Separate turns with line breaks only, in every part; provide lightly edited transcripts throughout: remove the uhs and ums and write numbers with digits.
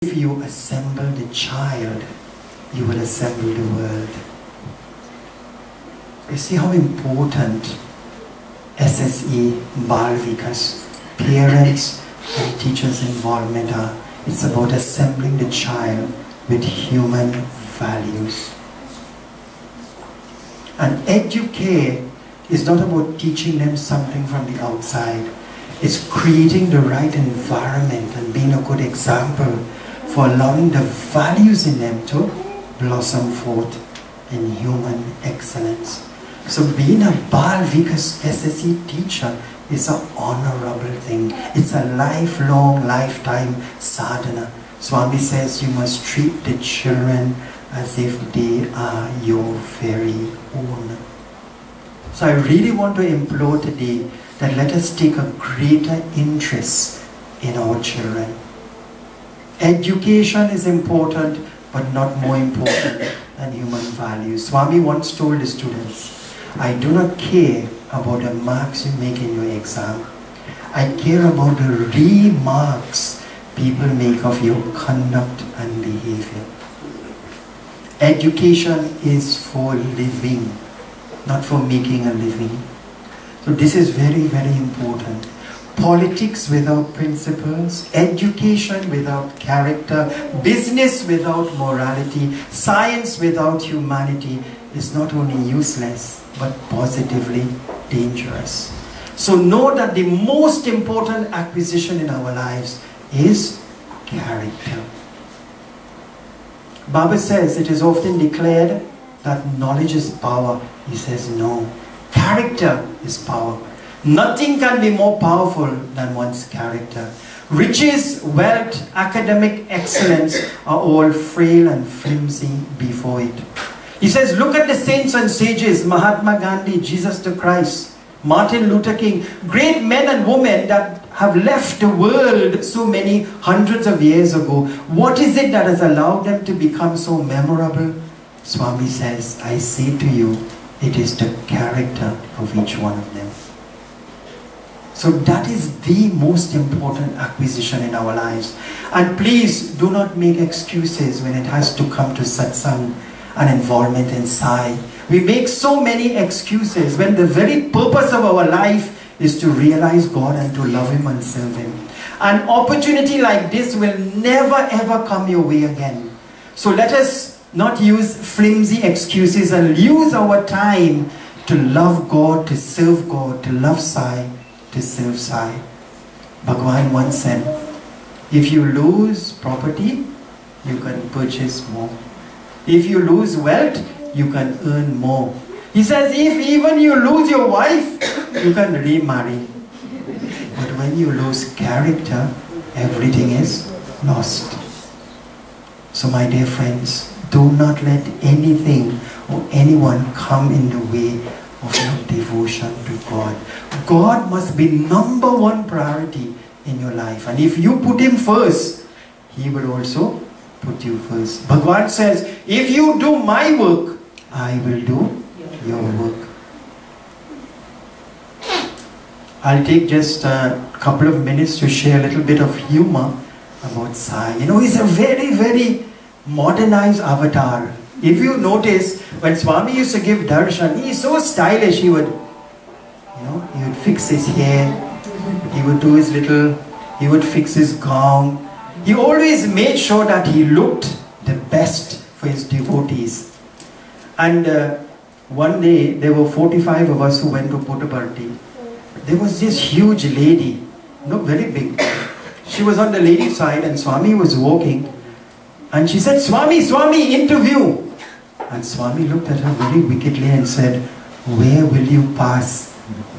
If you assemble the child, you will assemble the world. You see how important SSE, Bal Vikas, parents and teachers' involvement are. It's about assembling the child with human values. And educate is not about teaching them something from the outside. It's creating the right environment and being a good example for allowing the values in them to blossom forth in human excellence. So being a Bal Vikas SSE teacher is an honorable thing. It's a lifelong, lifetime sadhana. Swami says you must treat the children as if they are your very own. So I really want to implore today that let us take a greater interest in our children. Education is important, but not more important than human values. Swami once told the students, I do not care about the marks you make in your exam. I care about the remarks people make of your conduct and behavior. Education is for living, not for making a living. So this is very, very important. Politics without principles, education without character, business without morality, science without humanity is not only useless, but positively dangerous. So know that the most important acquisition in our lives is character. Baba says it is often declared that knowledge is power. He says no, character is power. Nothing can be more powerful than one's character. Riches, wealth, academic excellence are all frail and flimsy before it. He says, look at the saints and sages, Mahatma Gandhi, Jesus the Christ, Martin Luther King, great men and women that have left the world so many hundreds of years ago. What is it that has allowed them to become so memorable? Swami says, I say to you, it is the character of each one of them. So that is the most important acquisition in our lives. And please do not make excuses when it has to come to satsang and involvement in Sai. We make so many excuses when the very purpose of our life is to realize God and to love Him and serve Him. An opportunity like this will never ever come your way again. So let us not use flimsy excuses and use our time to love God, to serve God, to love Sai, to serve Sai. Bhagavan once said, if you lose property, you can purchase more. If you lose wealth, you can earn more. He says, if even you lose your wife, you can remarry. But when you lose character, everything is lost. So my dear friends, do not let anything or anyone come in the way of your devotion to God. God must be #1 priority in your life. And if you put Him first, He will also put you first. Bhagavan says, if you do my work, I will do your work. I'll take just a couple of minutes to share a little bit of humor about Sai. You know, he's a very, very modernized avatar. If you notice, when Swami used to give darshan, he's so stylish. He would, he would fix his hair, he would do his little, he would fix his gown. He always made sure that he looked the best for his devotees. And one day, there were 45 of us who went to Puttaparthi. There was this huge lady, very big. She was on the lady side and Swami was walking. And she said, Swami, Swami, interview. And Swami looked at her very wickedly and said, where will you pass?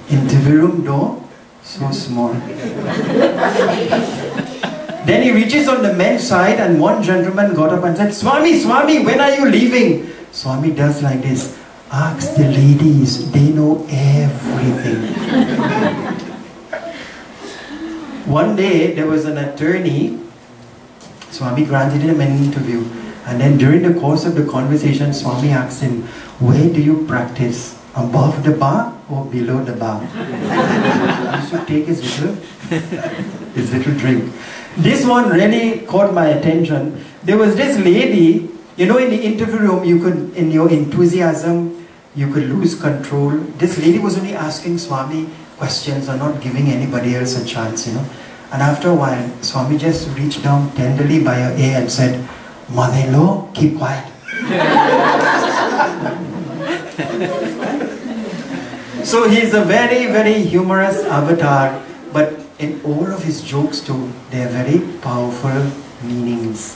Interview room door? So small. Then he reaches on the men's side and one gentleman got up and said, Swami, Swami, when are you leaving? Swami does like this. Ask the ladies, they know everything. One day there was an attorney. Swami granted him an interview. And then during the course of the conversation, Swami asked him, where do you practice? Above the bar or below the bar? He used to take his little drink. This one really caught my attention. There was this lady, you know, in the interview room, you could, in your enthusiasm, you could lose control. This lady was only asking Swami questions or not giving anybody else a chance, you know. And after a while, Swami just reached down tenderly by her ear and said, "Mother-in-law, keep quiet." So he's a very, very humorous avatar, but in all of his jokes too, they are very powerful meanings.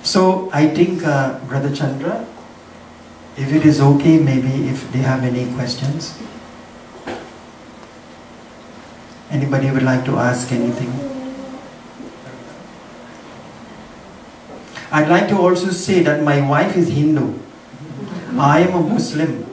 So I think, Brother Chandra, if it is okay, maybe if they have any questions. Anybody would like to ask anything? I'd like to also say that my wife is Hindu. I am a Muslim.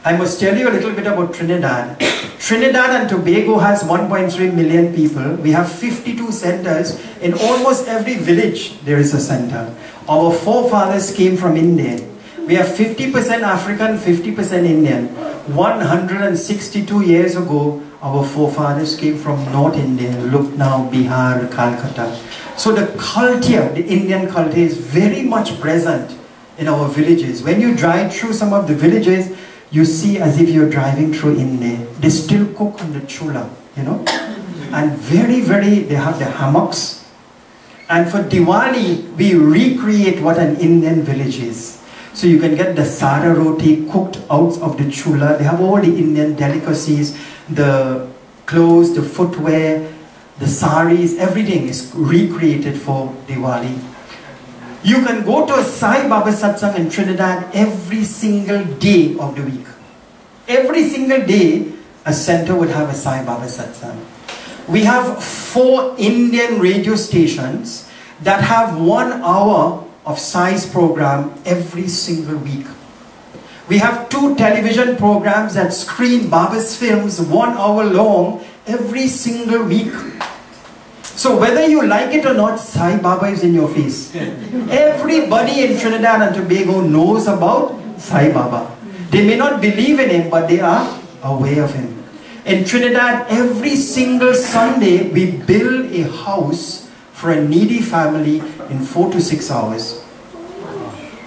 I must tell you a little bit about Trinidad. Trinidad and Tobago has 1.3 million people. We have 52 centers. In almost every village there is a center. Our forefathers came from India. We have 50% African, 50% Indian. 162 years ago, our forefathers came from North India, Lucknow, Bihar, Calcutta. So the culture, the Indian culture, is very much present in our villages. When you drive through some of the villages, you see as if you're driving through India. They still cook on the chula, you know. And they have the hammocks. And for Diwali, we recreate what an Indian village is. So you can get the sada roti cooked out of the chula. They have all the Indian delicacies, the clothes, the footwear, the saris, everything is recreated for Diwali. You can go to a Sai Baba satsang in Trinidad every single day of the week. Every single day, a center would have a Sai Baba satsang. We have 4 Indian radio stations that have 1 hour of Sai's program every single week. We have 2 television programs that screen Baba's films 1 hour long every single week. So whether you like it or not, Sai Baba is in your face. Everybody in Trinidad and Tobago knows about Sai Baba. They may not believe in him, but they are aware of him. In Trinidad, every single Sunday, we build a house for a needy family in 4 to 6 hours.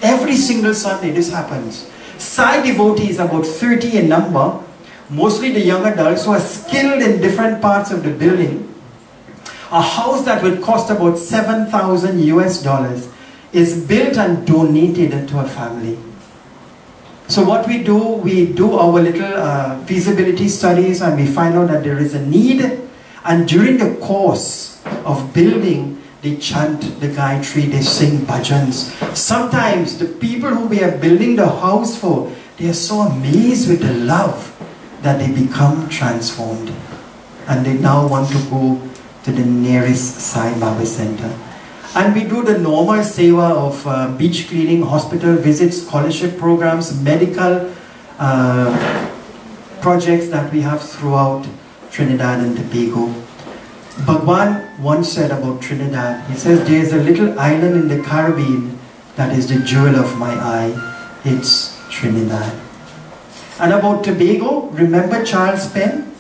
Every single Sunday this happens. Sai devotees, about 30 in number, mostly the young adults who are skilled in different parts of the building. A house that would cost about $7,000 US is built and donated to a family. So what we do our little feasibility studies, and we find out that there is a need, and during the course of building, they chant the Gayatri, they sing bhajans. Sometimes the people who we are building the house for, they are so amazed with the love that they become transformed. And they now want to go to the nearest Sai Baba center. And we do the normal seva of beach cleaning, hospital visits, scholarship programs, medical projects that we have throughout Trinidad and Tobago. Bhagwan once said about Trinidad, he says, there is a little island in the Caribbean that is the jewel of my eye. It's Trinidad. And about Tobago, remember Charles Penn?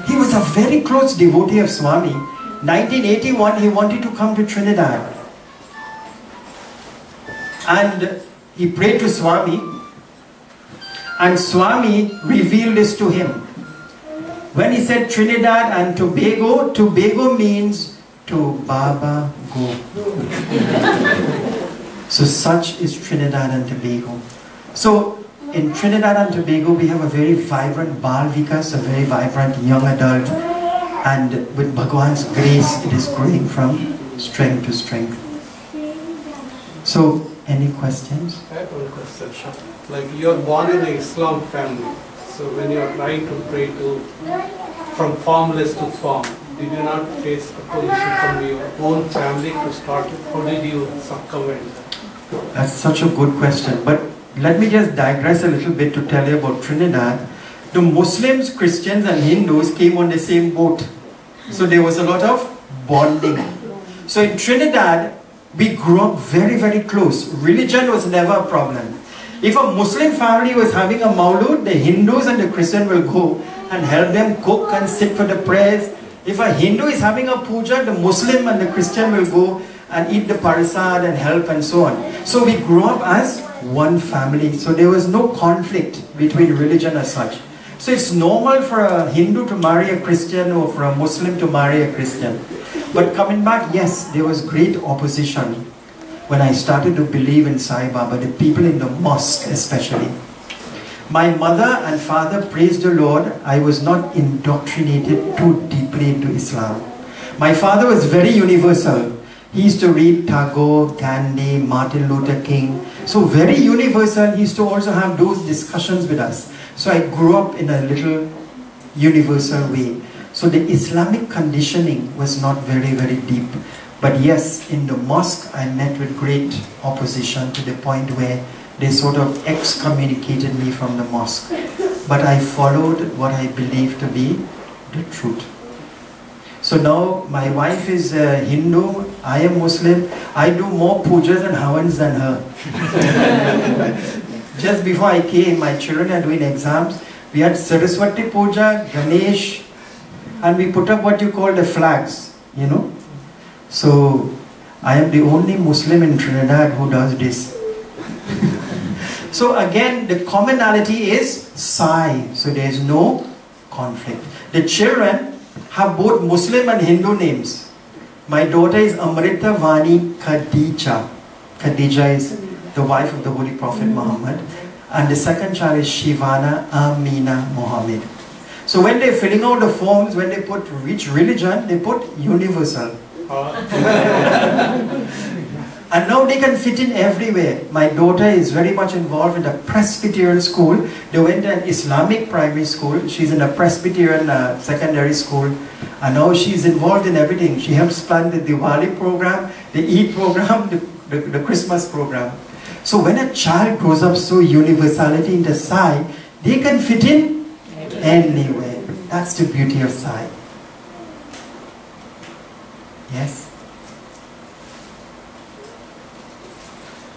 He was a very close devotee of Swami. 1981, he wanted to come to Trinidad. And he prayed to Swami. And Swami revealed this to him. When he said Trinidad and Tobago, Tobago means to Baba go. So such is Trinidad and Tobago. So in Trinidad and Tobago, we have a very vibrant Bal Vikas, a very vibrant young adult. And with Bhagwan's grace, it is growing from strength to strength. So, any questions?
I have one question. Like, you are born in an Islam family. So when you are trying to pray from formless to form, did you not face opposition from your own family to start with? How did you circumvent that?
That's such a good question. But let me just digress a little bit to tell you about Trinidad. The Muslims, Christians and Hindus came on the same boat. So there was a lot of bonding. So in Trinidad, we grew up very, very close. Religion was never a problem. If a Muslim family was having a maulud, the Hindus and the Christian will go and help them cook and sit for the prayers. If a Hindu is having a puja, the Muslim and the Christian will go and eat the parasad and help and so on. So we grew up as one family. So there was no conflict between religion as such. So it's normal for a Hindu to marry a Christian or for a Muslim to marry a Christian. But coming back, yes, there was great opposition when I started to believe in Sai Baba, the people in the mosque especially. My mother and father, praise the Lord, I was not indoctrinated too deeply into Islam. My father was very universal. He used to read Tagore, Gandhi, Martin Luther King. So very universal. He used to also have those discussions with us. So I grew up in a little universal way. So the Islamic conditioning was not very, very deep. But yes, in the mosque, I met with great opposition to the point where they sort of excommunicated me from the mosque. But I followed what I believed to be the truth. So now my wife is Hindu, I am Muslim. I do more pujas and havans than her. Just before I came, my children are doing exams. We had Saraswati Puja, Ganesh, and we put up what you call the flags, you know. So I am the only Muslim in Trinidad who does this. So again, the commonality is Sai, so there is no conflict. The children have both Muslim and Hindu names. My daughter is Amrita Vani Khadija. Khadija is the wife of the Holy Prophet Muhammad. And the second child is Shivana Amina Mohammed. So when they're filling out the forms, when they put which religion, they put universal. And now they can fit in everywhere. My daughter is very much involved in a Presbyterian school. They went to an Islamic primary school. She's in a Presbyterian secondary school. And now she's involved in everything. She helps plan the Diwali program, the Eid program, the Christmas program. So when a child grows up so universality in the Sai, they can fit in anywhere. That's the beauty of Sai. Yes?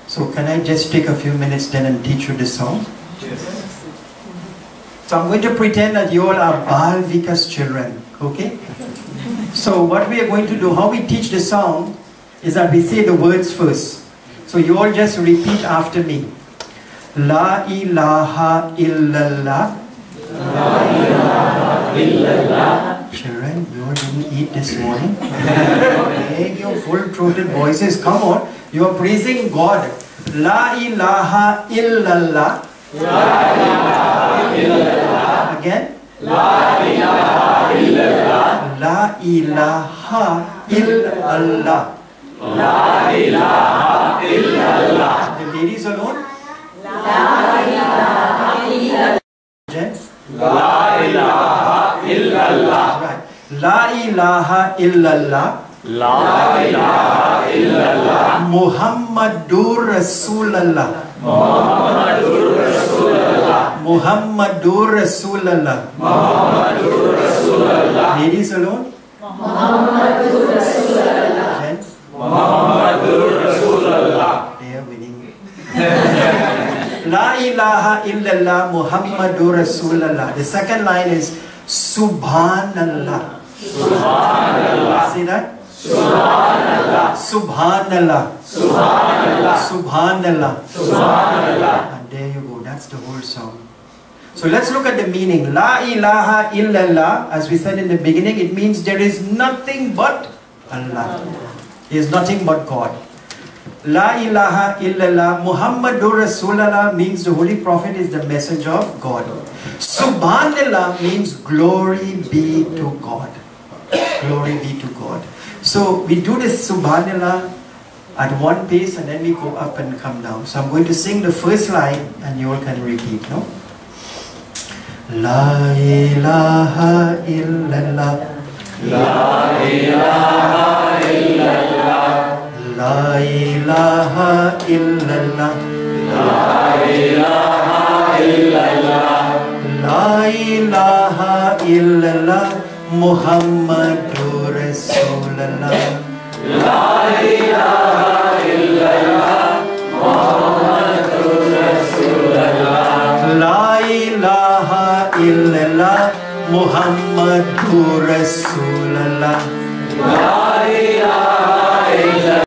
So can I just take a few minutes then and teach you this song?
Yes.
So I'm going to pretend that you all are Baal Vikas children, okay? So what we are going to do, how we teach the song, is that we say the words first. So you all just repeat after me. La ilaha illallah. La ilaha illallah. Children, you all didn't eat this morning. Make your full-throated voices. Come on. You are praising God. La ilaha illallah. La ilaha illallah. Again. La ilaha illallah. La ilaha illallah. La ilaha illallah. The ladies alone. La ilaha illallah. Gents. La ilaha illallah. Right. La ilaha illallah. La ilaha illallah. Muhammadur Rasulallah. Muhammadur Rasulallah. Muhammadur Rasulallah. Muhammadur Rasulallah. Ladies alone. Muhammadur Rasulallah. Gents. Muhammadur Rasulallah. They are winning. La ilaha illallah Muhammadur Rasulallah. The second line is Subhanallah. Subhanallah. See that? Subhanallah. Subhanallah. Subhanallah. Subhanallah. Subhanallah. And there you go. That's the whole song. So let's look at the meaning. La ilaha illallah, as we said in the beginning, it means there is nothing but Allah. There is nothing but God. La ilaha illallah Muhammadur Rasulallah means the Holy Prophet is the messenger of God. Subhanallah means glory be to God. Glory be to God. So we do this Subhanallah at one pace and then we go up and come down. So I'm going to sing the first line and you all can repeat, no? La ilaha illallah. La ilaha illallah. La ilaha illallah. La ilaha illallah. La ilaha illallah Muhammadur Rasulallah. La ilaha illallah Muhammadur Rasulallah. La ilaha illallah Muhammadur Rasulallah. Allah.